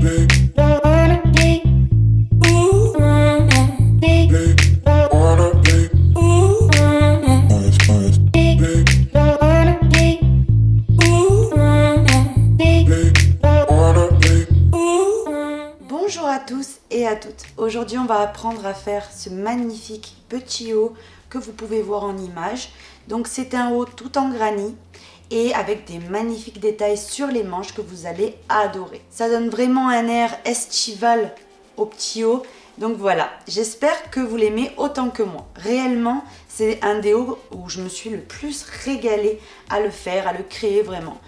Bonjour à tous et à toutes. Aujourd'hui, on va apprendre à faire ce magnifique petit haut que vous pouvez voir en image. Donc, c'est un haut tout en granit et avec des magnifiques détails sur les manches que vous allez adorer. Ça donne vraiment un air estival au petit haut. Donc voilà, j'espère que vous l'aimez autant que moi. Réellement, c'est un des hauts où je me suis le plus régalée à le faire, à le créer vraiment.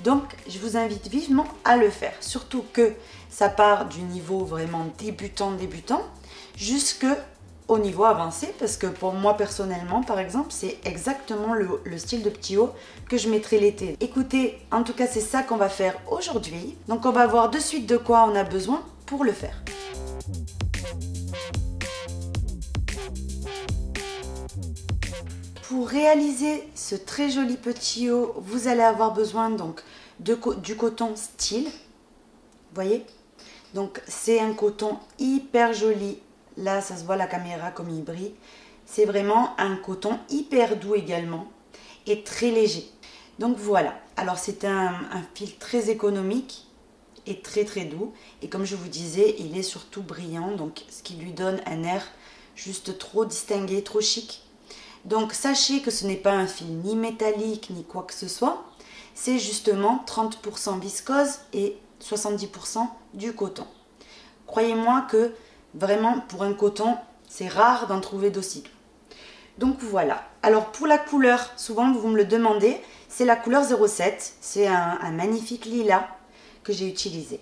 Donc, je vous invite vivement à le faire. Surtout que ça part du niveau vraiment débutant jusqu'au niveau avancé. Parce que pour moi, personnellement, par exemple, c'est exactement le style de petit haut que je mettrai l'été. Écoutez, en tout cas, c'est ça qu'on va faire aujourd'hui. Donc, on va voir de suite de quoi on a besoin pour le faire. Pour réaliser ce très joli petit haut, vous allez avoir besoin donc du coton style. Vous voyez? Donc c'est un coton hyper joli. Là, ça se voit la caméra comme il brille. C'est vraiment un coton hyper doux également et très léger. Donc voilà. Alors c'est un fil très économique et très doux. Et comme je vous disais, il est surtout brillant. Donc ce qui lui donne un air juste trop distingué, trop chic. Donc sachez que ce n'est pas un fil ni métallique ni quoi que ce soit, c'est justement 30% viscose et 70% du coton. Croyez-moi que vraiment pour un coton, c'est rare d'en trouver d'aussi doux. Donc voilà, alors pour la couleur, souvent vous me le demandez, c'est la couleur 07, c'est un magnifique lilas que j'ai utilisé.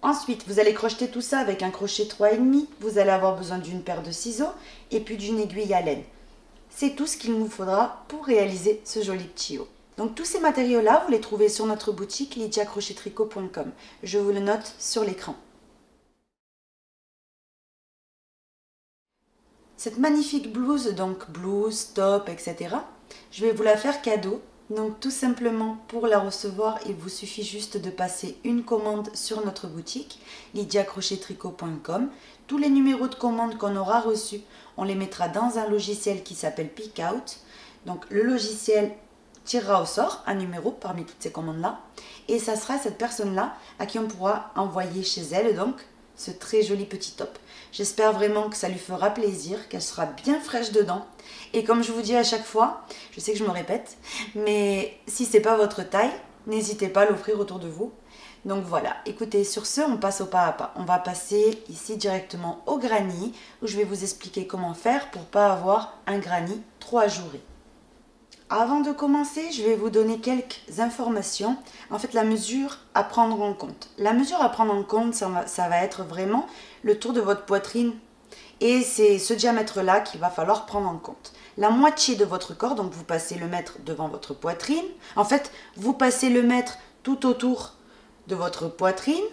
Ensuite, vous allez crocheter tout ça avec un crochet 3,5, vous allez avoir besoin d'une paire de ciseaux et puis d'une aiguille à laine. C'est tout ce qu'il nous faudra pour réaliser ce joli petit haut. Donc tous ces matériaux-là, vous les trouvez sur notre boutique lydiacrochettricot.com. Je vous le note sur l'écran. Cette magnifique blouse, donc blouse, top, etc. Je vais vous la faire cadeau. Donc tout simplement pour la recevoir, il vous suffit juste de passer une commande sur notre boutique lydiacrochettricot.com. Tous les numéros de commande qu'on aura reçus, on les mettra dans un logiciel qui s'appelle Pickout. Donc le logiciel tirera au sort un numéro parmi toutes ces commandes-là. Et ça sera cette personne-là à qui on pourra envoyer chez elle donc ce très joli petit top. J'espère vraiment que ça lui fera plaisir, qu'elle sera bien fraîche dedans. Et comme je vous dis à chaque fois, je sais que je me répète, mais si ce n'est pas votre taille, n'hésitez pas à l'offrir autour de vous. Donc voilà, écoutez, sur ce, on passe au pas à pas. On va passer ici directement au granit, où je vais vous expliquer comment faire pour ne pas avoir un granit trop ajouré. Avant de commencer, je vais vous donner quelques informations. En fait, la mesure à prendre en compte. La mesure à prendre en compte, ça va être vraiment le tour de votre poitrine. Et c'est ce diamètre-là qu'il va falloir prendre en compte. La moitié de votre corps, donc vous passez le mètre devant votre poitrine. En fait, vous passez le mètre tout autour de votre poitrine.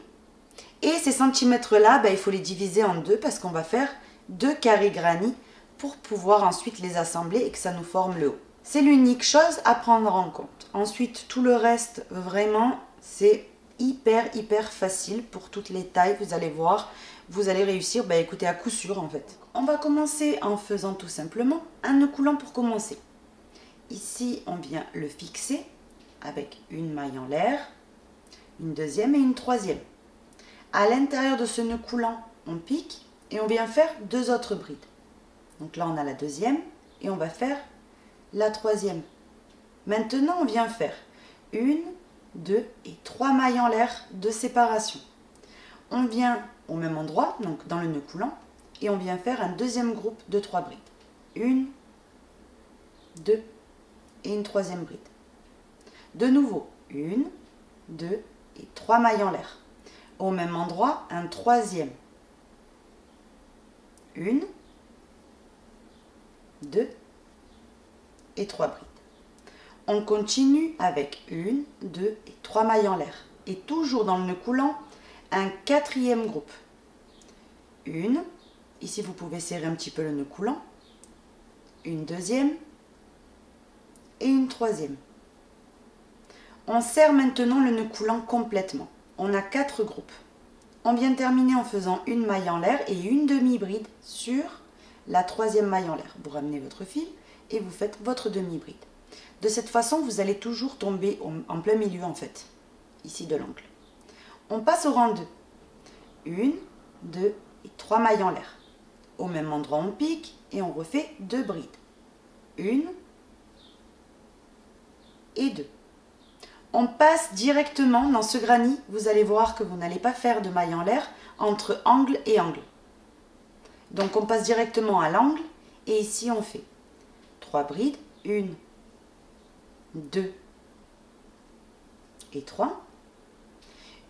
Et ces centimètres-là, il faut les diviser en deux parce qu'on va faire 2 carrés granit pour pouvoir ensuite les assembler et que ça nous forme le haut. C'est l'unique chose à prendre en compte. Ensuite, tout le reste, vraiment, c'est hyper facile pour toutes les tailles. Vous allez voir, vous allez réussir, écoutez, à coup sûr en fait. On va commencer en faisant tout simplement un nœud coulant pour commencer. Ici, on vient le fixer avec une maille en l'air, une deuxième et une troisième. À l'intérieur de ce nœud coulant, on pique et on vient faire 2 autres brides. Donc là, on a la deuxième et on va faire la troisième. Maintenant, on vient faire 1, 2 et 3 mailles en l'air de séparation. On vient au même endroit, donc dans le nœud coulant, et on vient faire un deuxième groupe de 3 brides. 1, 2 et une troisième bride. De nouveau, 1, 2 et 3 mailles en l'air. Au même endroit, un troisième. 1, 2 et 3 brides. On continue avec 1, 2 et 3 mailles en l'air. Et toujours dans le nœud coulant, un quatrième groupe. 1, ici vous pouvez serrer un petit peu le nœud coulant, une deuxième et une troisième. On serre maintenant le nœud coulant complètement. On a 4 groupes. On vient terminer en faisant une maille en l'air et une demi-bride sur la troisième maille en l'air. Vous ramenez votre fil et vous faites votre demi-bride. De cette façon, vous allez toujours tomber en plein milieu en fait, ici de l'angle. On passe au rang 2. 1, 2 et 3 mailles en l'air. Au même endroit, on pique et on refait 2 brides. 1 et 2. On passe directement dans ce granit. Vous allez voir que vous n'allez pas faire de maille en l'air entre angle et angle. Donc on passe directement à l'angle et ici on fait 3 brides. 1, 2 et 3.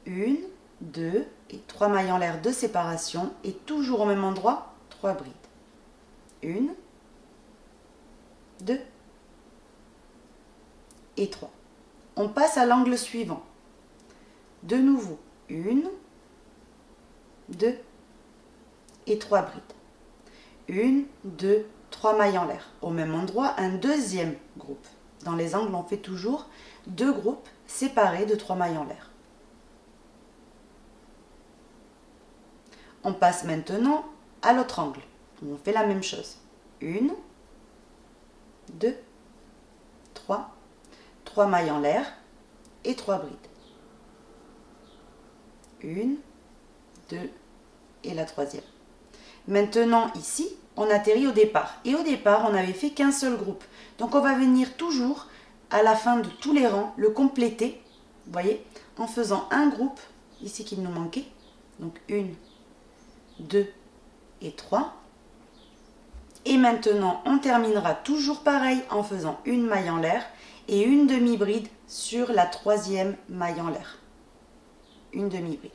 1, 2 et 3 mailles en l'air de séparation et toujours au même endroit, 3 brides. 1, 2 et 3. On passe à l'angle suivant. De nouveau, 1, 2 et 3 brides. 1, 2, 3 mailles en l'air. Au même endroit, un deuxième groupe. Dans les angles, on fait toujours 2 groupes séparés de 3 mailles en l'air. On passe maintenant à l'autre angle. On fait la même chose. 1, 2, 3, 3 mailles en l'air et 3 brides. 1, 2 et la troisième. Maintenant ici, on atterrit au départ. Et au départ, on n'avait fait qu'un seul groupe. Donc on va venir toujours à la fin de tous les rangs le compléter, vous voyez, en faisant un groupe ici qu'il nous manquait. Donc 1, 2 et 3. Et maintenant, on terminera toujours pareil en faisant une maille en l'air et une demi-bride sur la troisième maille en l'air. Une demi-bride.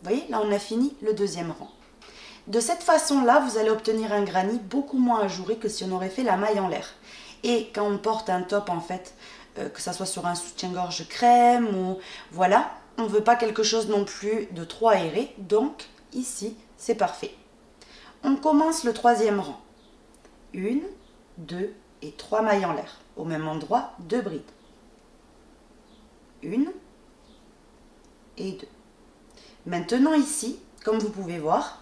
Vous voyez, là on a fini le deuxième rang. De cette façon-là, vous allez obtenir un granit beaucoup moins ajouré que si on aurait fait la maille en l'air. Et quand on porte un top, en fait, que ça soit sur un soutien-gorge crème ou voilà, on ne veut pas quelque chose non plus de trop aéré. Donc, ici, c'est parfait. On commence le troisième rang. 1, 2 et 3 mailles en l'air. Au même endroit, 2 brides. 1 et 2. Maintenant ici, comme vous pouvez voir,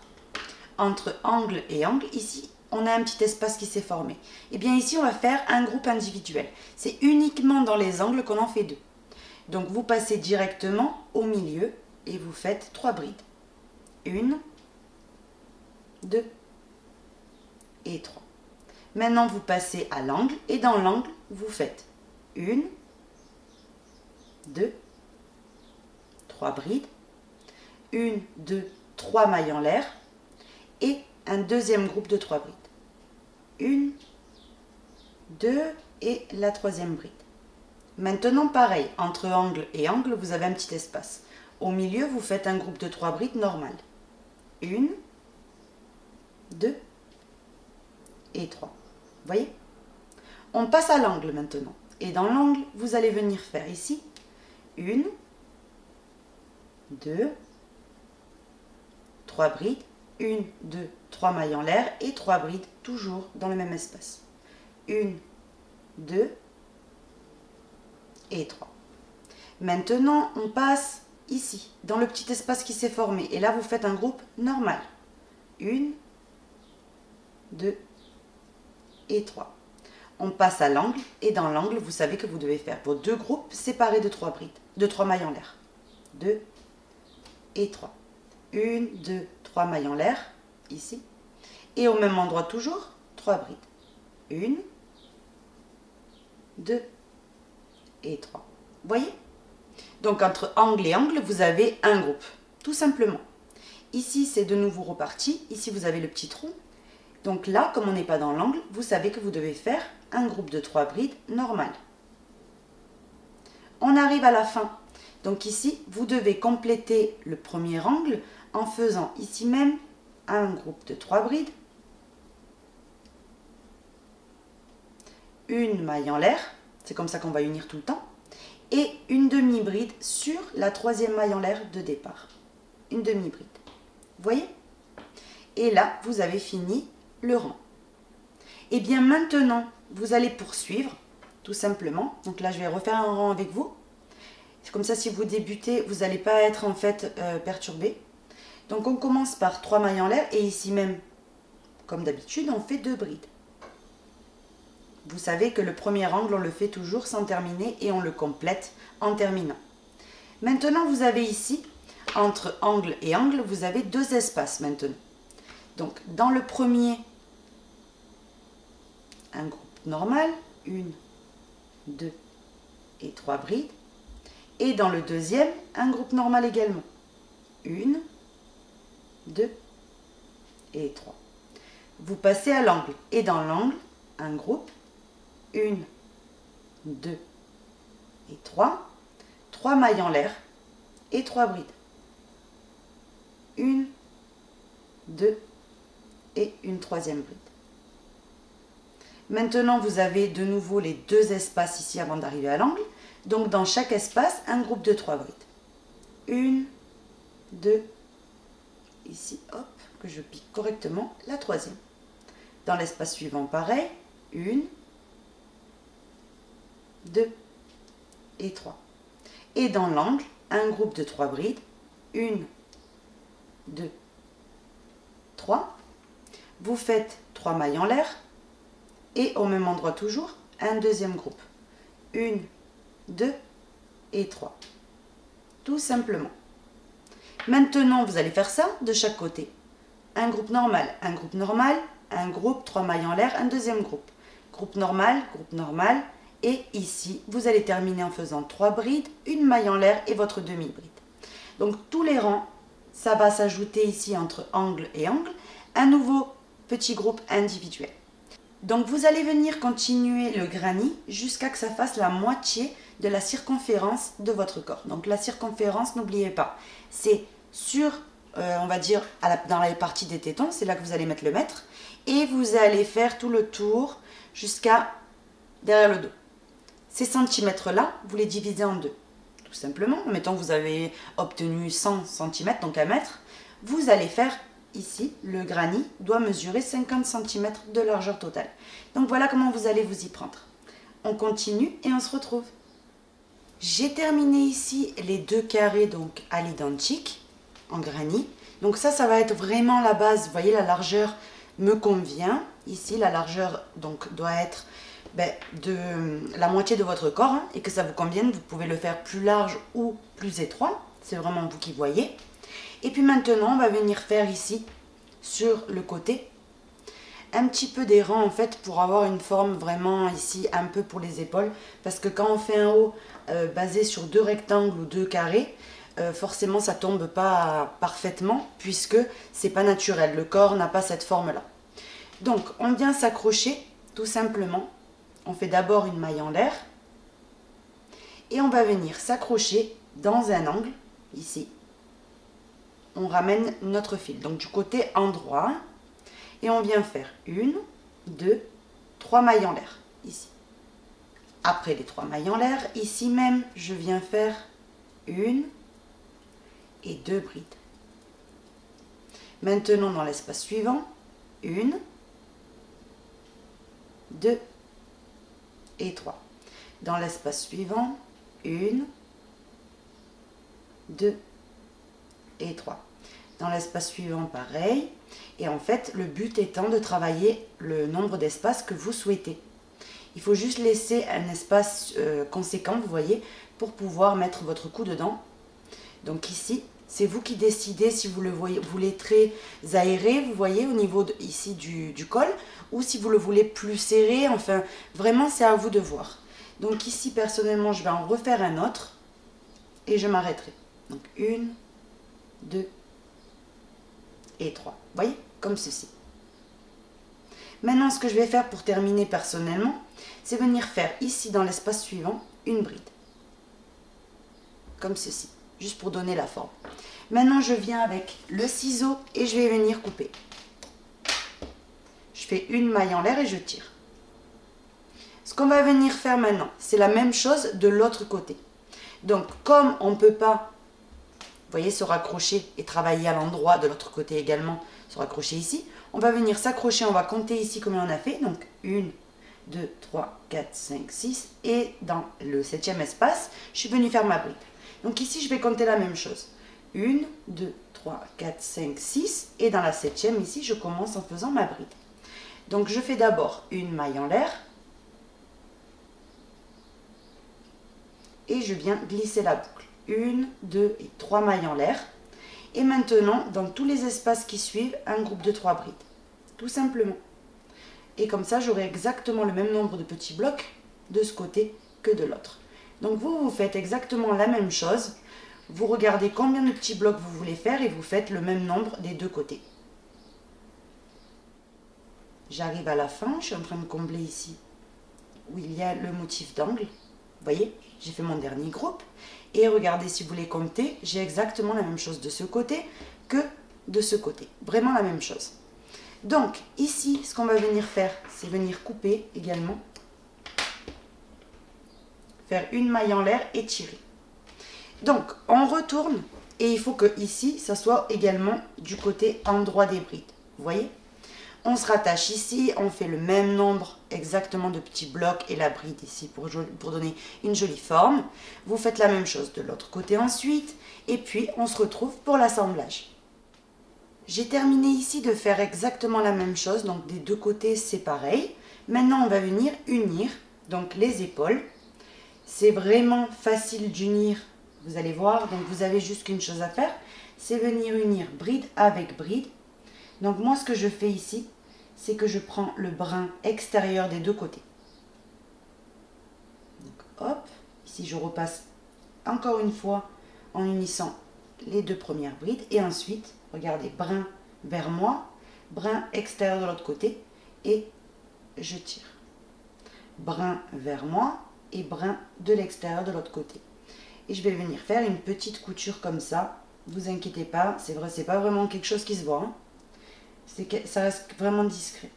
entre angle et angle, ici, on a un petit espace qui s'est formé. Et bien ici, on va faire un groupe individuel. C'est uniquement dans les angles qu'on en fait 2. Donc vous passez directement au milieu et vous faites 3 brides. 1, 2 et 3. Maintenant, vous passez à l'angle et dans l'angle, vous faites 1, 2, 3 brides, 1, 2, 3 mailles en l'air et un deuxième groupe de 3 brides. 1, 2 et la troisième bride. Maintenant, pareil, entre angle et angle, vous avez un petit espace. Au milieu, vous faites un groupe de 3 brides normal. 1, 2 et 3. Vous voyez? On passe à l'angle maintenant. Et dans l'angle, vous allez venir faire ici 1, 2, 3 brides, 1, 2, 3 mailles en l'air et 3 brides, toujours dans le même espace. 1, 2 et 3. Maintenant, on passe ici, dans le petit espace qui s'est formé. Et là, vous faites un groupe normal. 1, 2 et 3. On passe à l'angle et dans l'angle, vous savez que vous devez faire vos 2 groupes séparés de 3 brides, de 3 mailles en l'air. 2 et 3. 1, 2, 3 mailles en l'air, ici. Et au même endroit toujours, 3 brides. 1, 2 et 3. Vous voyez? Donc entre angle et angle, vous avez un groupe, tout simplement. Ici, c'est de nouveau reparti. Ici, vous avez le petit trou. Donc là, comme on n'est pas dans l'angle, vous savez que vous devez faire un groupe de 3 brides normal. On arrive à la fin. Donc ici, vous devez compléter le premier angle en faisant ici même un groupe de 3 brides, une maille en l'air, c'est comme ça qu'on va unir tout le temps, et une demi-bride sur la troisième maille en l'air de départ. Une demi-bride. Vous voyez? Et là, vous avez fini le rang. Et bien maintenant, vous allez poursuivre, tout simplement. Donc là, je vais refaire un rang avec vous. Comme ça, si vous débutez, vous n'allez pas être en fait perturbé. Donc on commence par 3 mailles en l'air et ici même, comme d'habitude, on fait 2 brides. Vous savez que le premier angle, on le fait toujours sans terminer et on le complète en terminant. Maintenant, vous avez ici, entre angle et angle, vous avez 2 espaces maintenant. Donc, dans le premier, un groupe normal, 1, 2 et 3 brides. Et dans le deuxième, un groupe normal également. 1, 2 et 3. Vous passez à l'angle. Et dans l'angle, un groupe, 1, 2 et 3. 3 mailles en l'air et 3 brides. 1, 2 et une troisième bride. Maintenant, vous avez de nouveau les 2 espaces ici avant d'arriver à l'angle. Donc, dans chaque espace, un groupe de 3 brides. 1, 2, ici, hop, que je pique correctement, la troisième. Dans l'espace suivant, pareil, 1, 2 et 3. Et dans l'angle, un groupe de 3 brides, 1, 2, 3. Vous faites 3 mailles en l'air et au même endroit toujours, un deuxième groupe. 1, 2 et 3. Tout simplement. Maintenant, vous allez faire ça de chaque côté. Un groupe normal, un groupe, 3 mailles en l'air, un deuxième groupe. Groupe normal, et ici, vous allez terminer en faisant 3 brides, une maille en l'air et votre demi-bride. Donc, tous les rangs, ça va s'ajouter ici entre angle et angle, un nouveau petit groupe individuel. Donc, vous allez venir continuer le granny jusqu'à que ça fasse la moitié de la circonférence de votre corps. Donc, la circonférence, n'oubliez pas, c'est sur, on va dire, dans la partie des tétons, c'est là que vous allez mettre le mètre, et vous allez faire tout le tour jusqu'à derrière le dos. Ces centimètres-là, vous les divisez en deux. Tout simplement, mettons que vous avez obtenu 100 cm, donc 1 mètre, vous allez faire ici, le granny doit mesurer 50 cm de largeur totale. Donc voilà comment vous allez vous y prendre. On continue et on se retrouve. J'ai terminé ici les 2 carrés donc à l'identique en granny. Donc ça va être vraiment la base. Vous voyez, la largeur me convient. Ici, la largeur donc doit être de la moitié de votre corps, hein, et que ça vous convienne. Vous pouvez le faire plus large ou plus étroit. C'est vraiment vous qui voyez. Et puis maintenant, on va venir faire ici, sur le côté, un petit peu des rangs en fait pour avoir une forme vraiment ici un peu pour les épaules. Parce que quand on fait un haut basé sur 2 rectangles ou 2 carrés, forcément ça tombe pas parfaitement puisque c'est pas naturel. Le corps n'a pas cette forme-là. Donc on vient s'accrocher tout simplement. On fait d'abord une maille en l'air et on va venir s'accrocher dans un angle ici. On ramène notre fil, donc du côté endroit, et on vient faire 1, 2, 3 mailles en l'air, ici. Après les 3 mailles en l'air, ici même, je viens faire 1 et 2 brides. Maintenant, dans l'espace suivant, 1, 2 et 3. Dans l'espace suivant, 1, 2 et 3. Dans l'espace suivant, pareil. Et en fait, le but étant de travailler le nombre d'espaces que vous souhaitez. Il faut juste laisser un espace conséquent, vous voyez, pour pouvoir mettre votre cou dedans. Donc ici, c'est vous qui décidez si vous le voulez très aéré, vous voyez, au niveau ici du col, ou si vous le voulez plus serré. Enfin, vraiment, c'est à vous de voir. Donc ici, personnellement, je vais en refaire un autre et je m'arrêterai. Donc 1, 2 et 3. Vous voyez, comme ceci. Maintenant, ce que je vais faire pour terminer personnellement, c'est venir faire ici dans l'espace suivant une bride. Comme ceci, juste pour donner la forme. Maintenant, je viens avec le ciseau et je vais venir couper. Je fais une maille en l'air et je tire. Ce qu'on va venir faire maintenant, c'est la même chose de l'autre côté. Donc, comme on ne peut pas, vous voyez, se raccrocher et travailler à l'endroit de l'autre côté également, se raccrocher ici, on va venir s'accrocher, on va compter ici combien on a fait. Donc, 1, 2, 3, 4, 5, 6. Et dans le 7e espace, je suis venue faire ma bride. Donc ici, je vais compter la même chose. 1, 2, 3, 4, 5, 6. Et dans la 7e, ici, je commence en faisant ma bride. Donc je fais d'abord une maille en l'air. Et je viens glisser la boucle. 1, 2 et 3 mailles en l'air. Et maintenant, dans tous les espaces qui suivent, un groupe de 3 brides. Tout simplement. Et comme ça, j'aurai exactement le même nombre de petits blocs de ce côté que de l'autre. Donc vous faites exactement la même chose. Vous regardez combien de petits blocs vous voulez faire et vous faites le même nombre des deux côtés. J'arrive à la fin, je suis en train de combler ici où il y a le motif d'angle. Vous voyez, j'ai fait mon dernier groupe. Et regardez, si vous les comptez, j'ai exactement la même chose de ce côté que de ce côté. Vraiment la même chose. Donc, ici, ce qu'on va venir faire, c'est venir couper également. Faire une maille en l'air et tirer. Donc, on retourne et il faut que ici, ça soit également du côté endroit des brides. Vous voyez? On se rattache ici, on fait le même nombre exactement de petits blocs et la bride ici pour donner une jolie forme. Vous faites la même chose de l'autre côté ensuite et puis on se retrouve pour l'assemblage. J'ai terminé ici de faire exactement la même chose, donc des deux côtés c'est pareil. Maintenant on va venir unir donc les épaules. C'est vraiment facile d'unir, vous allez voir, donc vous avez juste qu'une chose à faire, c'est venir unir bride avec bride. Donc moi ce que je fais ici, c'est que je prends le brin extérieur des deux côtés. Donc hop, ici je repasse encore une fois en unissant les deux premières brides et ensuite, regardez, brin vers moi, brin extérieur de l'autre côté et je tire. Brin vers moi et brin de l'extérieur de l'autre côté. Et je vais venir faire une petite couture comme ça. Vous inquiétez pas, c'est vrai, c'est pas vraiment quelque chose qui se voit. Hein. Ça reste vraiment discret.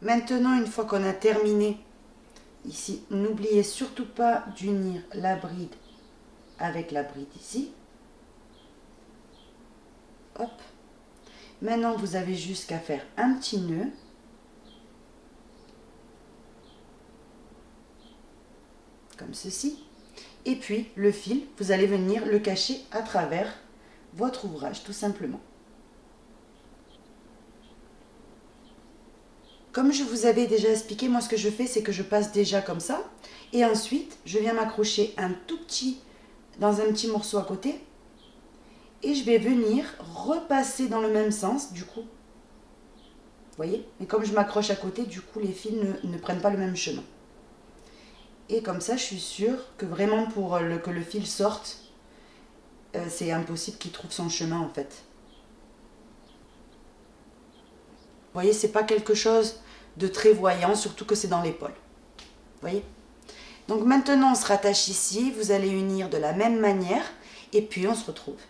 Maintenant, une fois qu'on a terminé ici, n'oubliez surtout pas d'unir la bride avec la bride ici. Hop. Maintenant, vous avez juste qu'à faire un petit nœud. Comme ceci. Et puis, le fil, vous allez venir le cacher à travers votre ouvrage, tout simplement. Comme je vous avais déjà expliqué, moi ce que je fais, c'est que je passe déjà comme ça. Et ensuite, je viens m'accrocher dans un petit morceau à côté. Et je vais venir repasser dans le même sens, du coup. Vous voyez? Mais comme je m'accroche à côté, du coup, les fils ne prennent pas le même chemin. Et comme ça, je suis sûre que vraiment pour que le fil sorte, c'est impossible qu'il trouve son chemin en fait. Vous voyez, c'est pas quelque chose de très voyant, surtout que c'est dans l'épaule. Vous voyez? Donc maintenant, on se rattache ici, vous allez unir de la même manière, et puis on se retrouve.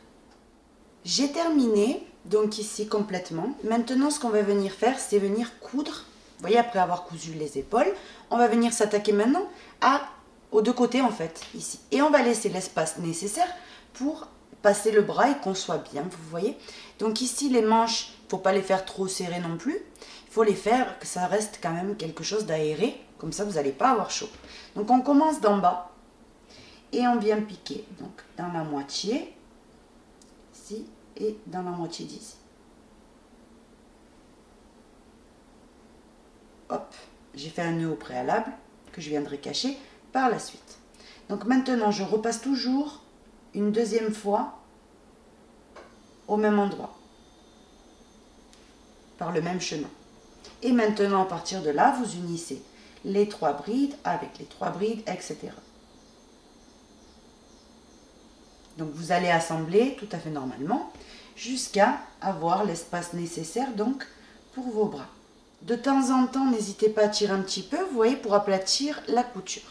J'ai terminé, donc ici complètement. Maintenant, ce qu'on va venir faire, c'est venir coudre. Vous voyez, après avoir cousu les épaules, on va venir s'attaquer maintenant aux deux côtés en fait, ici. Et on va laisser l'espace nécessaire pour passer le bras et qu'on soit bien, vous voyez. Donc ici, les manches, il ne faut pas les faire trop serrées non plus. Il faut les faire que ça reste quand même quelque chose d'aéré, comme ça vous n'allez pas avoir chaud. Donc on commence d'en bas et on vient piquer donc dans la moitié, ici, et dans la moitié d'ici. Hop, j'ai fait un nœud au préalable que je viendrai cacher par la suite. Donc maintenant, je repasse toujours une deuxième fois au même endroit, par le même chemin. Et maintenant, à partir de là, vous unissez les trois brides avec les trois brides, etc. Donc vous allez assembler tout à fait normalement jusqu'à avoir l'espace nécessaire donc pour vos bras. De temps en temps, n'hésitez pas à tirer un petit peu, vous voyez, pour aplatir la couture.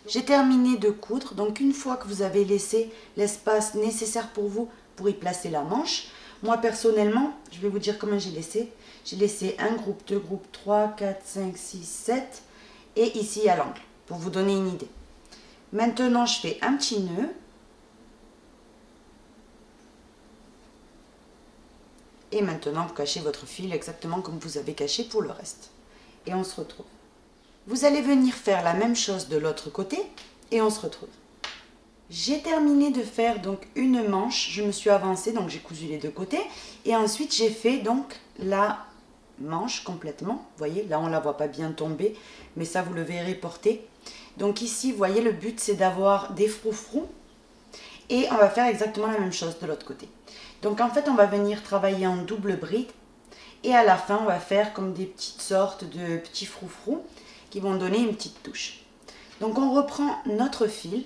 J'ai terminé de coudre, donc une fois que vous avez laissé l'espace nécessaire pour vous pour y placer la manche, moi personnellement, je vais vous dire comment j'ai laissé. J'ai laissé un groupe, deux groupes, 3, 4, 5, 6, 7 et ici à l'angle, pour vous donner une idée. Maintenant, je fais un petit nœud. Et maintenant, vous cachez votre fil exactement comme vous avez caché pour le reste. Et on se retrouve. Vous allez venir faire la même chose de l'autre côté et on se retrouve. J'ai terminé de faire donc une manche, je me suis avancée, donc j'ai cousu les deux côtés. Et ensuite j'ai fait donc la manche complètement. Vous voyez, là on ne la voit pas bien tomber, mais ça vous le verrez porter. Donc ici, vous voyez, le but c'est d'avoir des froufrous. Et on va faire exactement la même chose de l'autre côté. Donc en fait, on va venir travailler en double bride. Et à la fin, on va faire comme des petites sortes de petits froufrous qui vont donner une petite touche. Donc on reprend notre fil.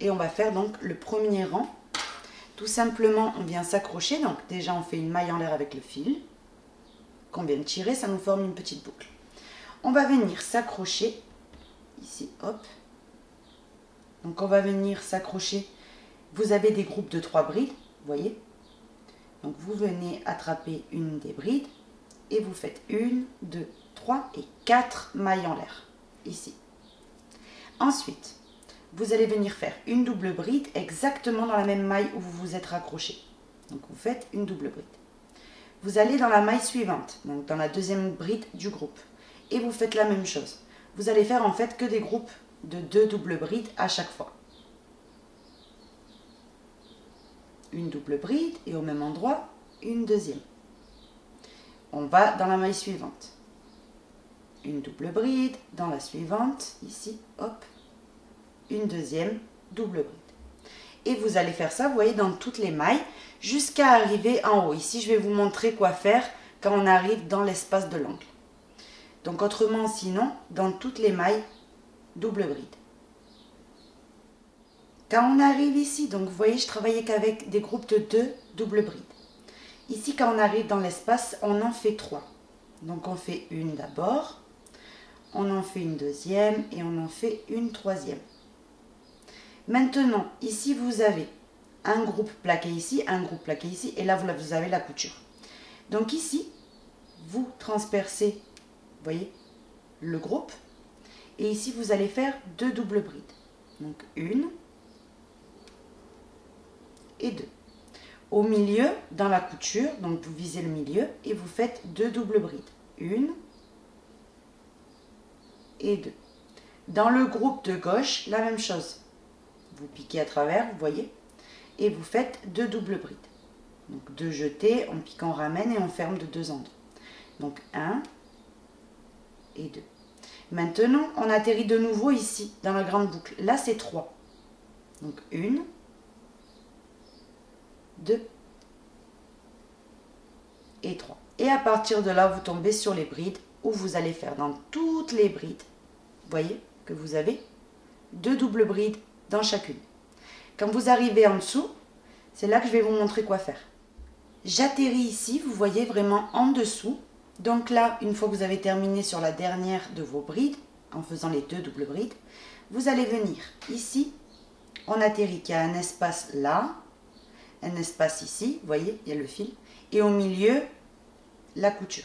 Et on va faire donc le premier rang. Tout simplement, on vient s'accrocher. Donc déjà, on fait une maille en l'air avec le fil qu'on vient de tirer. Ça nous forme une petite boucle. On va venir s'accrocher. Ici, hop. Donc on va venir s'accrocher. Vous avez des groupes de 3 brides, vous voyez. Donc vous venez attraper une des brides. Et vous faites 1, 2, 3 et 4 mailles en l'air. Ici. Ensuite, vous allez venir faire une double bride exactement dans la même maille où vous vous êtes raccroché. Donc vous faites une double bride. Vous allez dans la maille suivante, donc dans la deuxième bride du groupe. Et vous faites la même chose. Vous allez faire en fait que des groupes de 2 doubles brides à chaque fois. Une double bride et au même endroit, une deuxième. On va dans la maille suivante. Une double bride, dans la suivante, ici, hop. Une deuxième double bride. Et vous allez faire ça, vous voyez, dans toutes les mailles, jusqu'à arriver en haut. Ici, je vais vous montrer quoi faire quand on arrive dans l'espace de l'angle. Donc, autrement, sinon, dans toutes les mailles, double bride. Quand on arrive ici, donc vous voyez, je travaillais qu'avec des groupes de 2 double brides. Ici, quand on arrive dans l'espace, on en fait 3. Donc, on fait une d'abord, on en fait une deuxième et on en fait une troisième. Maintenant, ici, vous avez un groupe plaqué ici, un groupe plaqué ici, et là, vous avez la couture. Donc ici, vous transpercez, vous voyez, le groupe, et ici, vous allez faire 2 doubles brides. Donc, une et 2. Au milieu, dans la couture, donc vous visez le milieu, et vous faites 2 doubles brides. Une et 2. Dans le groupe de gauche, la même chose. Vous piquez à travers, vous voyez, et vous faites 2 doubles brides. Donc 2 jetés, on pique, on ramène et on ferme de 2 endroits. Donc 1 et 2. Maintenant, on atterrit de nouveau ici, dans la grande boucle. Là, c'est 3. Donc 1, 2 et 3. Et à partir de là, vous tombez sur les brides où vous allez faire dans toutes les brides. Vous voyez que vous avez 2 doubles brides dans chacune. Quand vous arrivez en dessous, c'est là que je vais vous montrer quoi faire. J'atterris ici, vous voyez vraiment en dessous. Donc là, une fois que vous avez terminé sur la dernière de vos brides, en faisant les 2 doubles brides, vous allez venir ici. On atterrit qu'il y a un espace là, un espace ici, vous voyez, il y a le fil, et au milieu, la couture.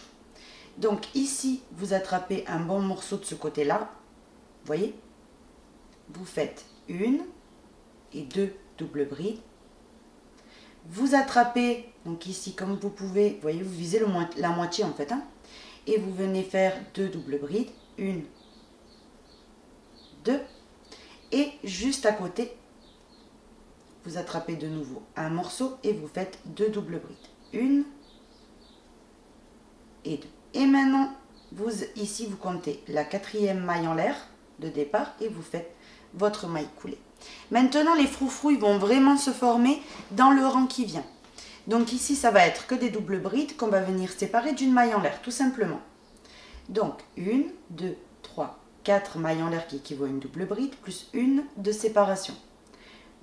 Donc ici, vous attrapez un bon morceau de ce côté-là, vous voyez, vous faites 1 et 2 doubles brides. Vous attrapez, donc ici, comme vous pouvez, vous voyez, vous visez la moitié en fait, hein, et vous venez faire 2 doubles brides, 1, 2, et juste à côté, vous attrapez de nouveau un morceau et vous faites 2 doubles brides, 1 et 2. Et maintenant, ici, vous comptez la 4e maille en l'air de départ et vous faites votre maille coulée. Maintenant, les froufrous ils vont vraiment se former dans le rang qui vient. Donc ici, ça va être que des doubles brides qu'on va venir séparer d'une maille en l'air, tout simplement. Donc, 1, 2, 3, 4 mailles en l'air qui équivaut à une double bride, plus une de séparation.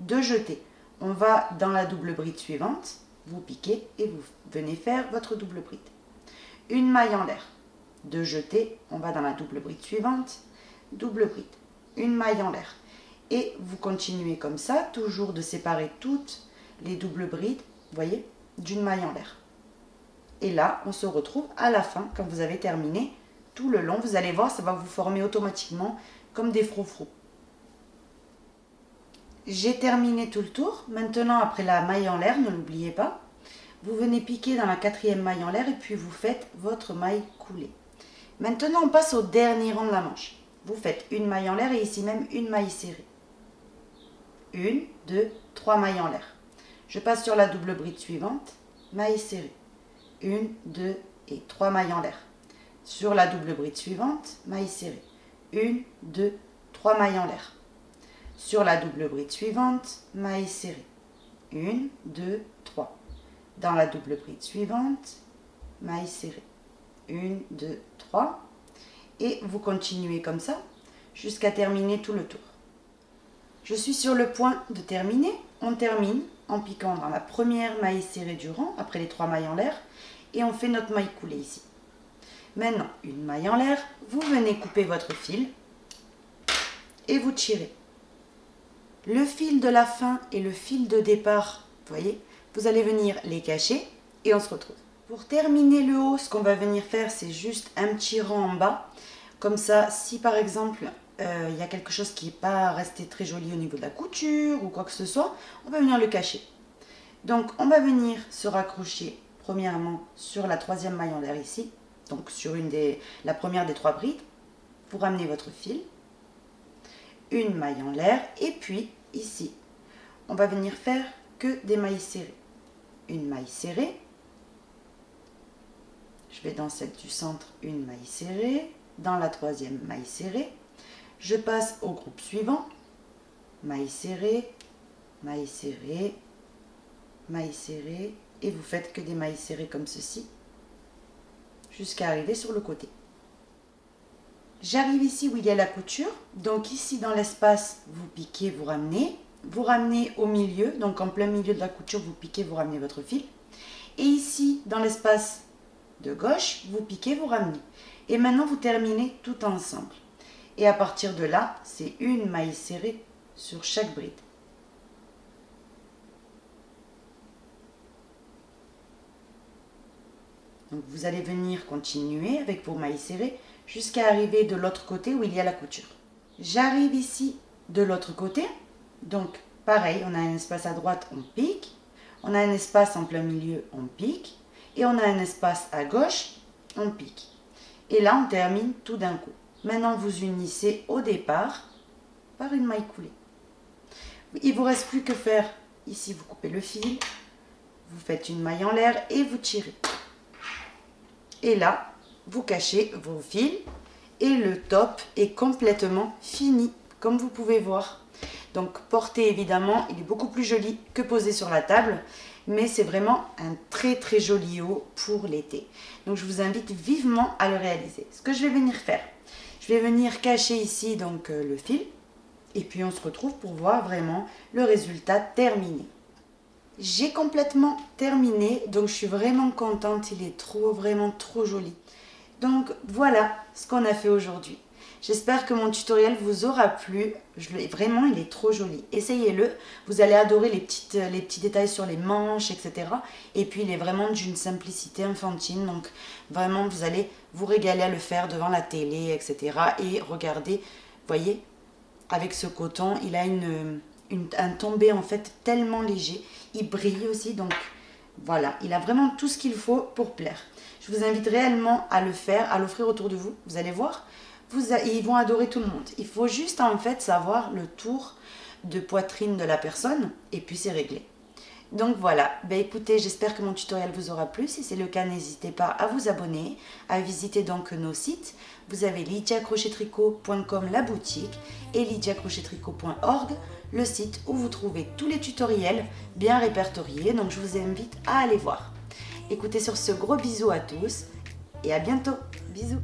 2 jetés. On va dans la double bride suivante, vous piquez et vous venez faire votre double bride. Une maille en l'air. 2 jetés, on va dans la double bride suivante, double bride. Une maille en l'air. Et vous continuez comme ça, toujours de séparer toutes les doubles brides, vous voyez, d'une maille en l'air. Et là, on se retrouve à la fin, quand vous avez terminé tout le long. Vous allez voir, ça va vous former automatiquement comme des froufrous. J'ai terminé tout le tour. Maintenant, après la maille en l'air, ne l'oubliez pas, vous venez piquer dans la 4e maille en l'air et puis vous faites votre maille coulée. Maintenant, on passe au dernier rang de la manche. vous faites une maille en l'air et ici même une maille serrée. 1, 2, 3 mailles en l'air. Je passe sur la double bride suivante, maille serrée. 1, 2 et 3 mailles en l'air. Sur la double bride suivante, maille serrée. 1, 2, 3 mailles en l'air. Sur la double bride suivante, maille serrée. 1, 2, 3. Dans la double bride suivante, maille serrée. 1, 2, 3. Et vous continuez comme ça jusqu'à terminer tout le tour. Je suis sur le point de terminer. On termine en piquant dans la première maille serrée du rang, après les 3 mailles en l'air, et on fait notre maille coulée ici. Maintenant, une maille en l'air, vous venez couper votre fil et vous tirez. Le fil de la fin et le fil de départ, vous voyez, vous allez venir les cacher et on se retrouve. Pour terminer le haut, ce qu'on va venir faire, c'est juste un petit rang en bas. Comme ça, si par exemple, il y a quelque chose qui n'est pas resté très joli au niveau de la couture ou quoi que ce soit, on va venir le cacher. Donc, on va venir se raccrocher premièrement sur la troisième maille en l'air ici, donc sur la première des 3 brides. Vous ramenez votre fil, une maille en l'air et puis ici, on va venir faire que des mailles serrées. Une maille serrée. Je vais dans celle du centre, une maille serrée. Dans la troisième, maille serrée. Je passe au groupe suivant. Maille serrée, maille serrée, maille serrée. Et vous faites que des mailles serrées comme ceci, jusqu'à arriver sur le côté. J'arrive ici où il y a la couture. Donc ici dans l'espace, vous piquez, vous ramenez au milieu. Donc en plein milieu de la couture, vous piquez, vous ramenez votre fil. Et ici, dans l'espace de gauche, vous piquez, vous ramenez. Et maintenant, vous terminez tout ensemble. Et à partir de là, c'est une maille serrée sur chaque bride. Donc vous allez venir continuer avec vos mailles serrées jusqu'à arriver de l'autre côté où il y a la couture. J'arrive ici de l'autre côté. Donc pareil, on a un espace à droite, on pique. On a un espace en plein milieu, on pique. Et on a un espace à gauche, on pique. Et là, on termine tout d'un coup. Maintenant, vous unissez au départ par une maille coulée. Il ne vous reste plus que faire. Ici, vous coupez le fil, vous faites une maille en l'air et vous tirez. Et là, vous cachez vos fils et le top est complètement fini, comme vous pouvez voir. Donc, porté, évidemment, il est beaucoup plus joli que posé sur la table. Mais c'est vraiment un très très joli haut pour l'été. Donc je vous invite vivement à le réaliser. Ce que je vais venir faire, je vais venir cacher ici donc le fil. Et puis on se retrouve pour voir vraiment le résultat terminé. J'ai complètement terminé, donc je suis vraiment contente. Il est vraiment trop joli. Donc voilà ce qu'on a fait aujourd'hui. J'espère que mon tutoriel vous aura plu. Vraiment, il est trop joli. Essayez-le. Vous allez adorer les petits détails sur les manches, etc. Et puis, il est vraiment d'une simplicité infantile. Donc, vraiment, vous allez vous régaler à le faire devant la télé, etc. Et regardez, vous voyez, avec ce coton, il a un tombé en fait tellement léger. Il brille aussi. Donc, voilà, il a vraiment tout ce qu'il faut pour plaire. Je vous invite réellement à le faire, à l'offrir autour de vous. Vous allez voir. Ils vont adorer tout le monde. Il faut juste en fait savoir le tour de poitrine de la personne et puis c'est réglé. Donc voilà, écoutez, j'espère que mon tutoriel vous aura plu. Si c'est le cas, n'hésitez pas à vous abonner, à visiter donc nos sites. Vous avez lydiacrochettricot.com la boutique et lydiacrochettricot.org le site où vous trouvez tous les tutoriels bien répertoriés. Donc je vous invite à aller voir. Écoutez, sur ce, gros bisous à tous et à bientôt. Bisous.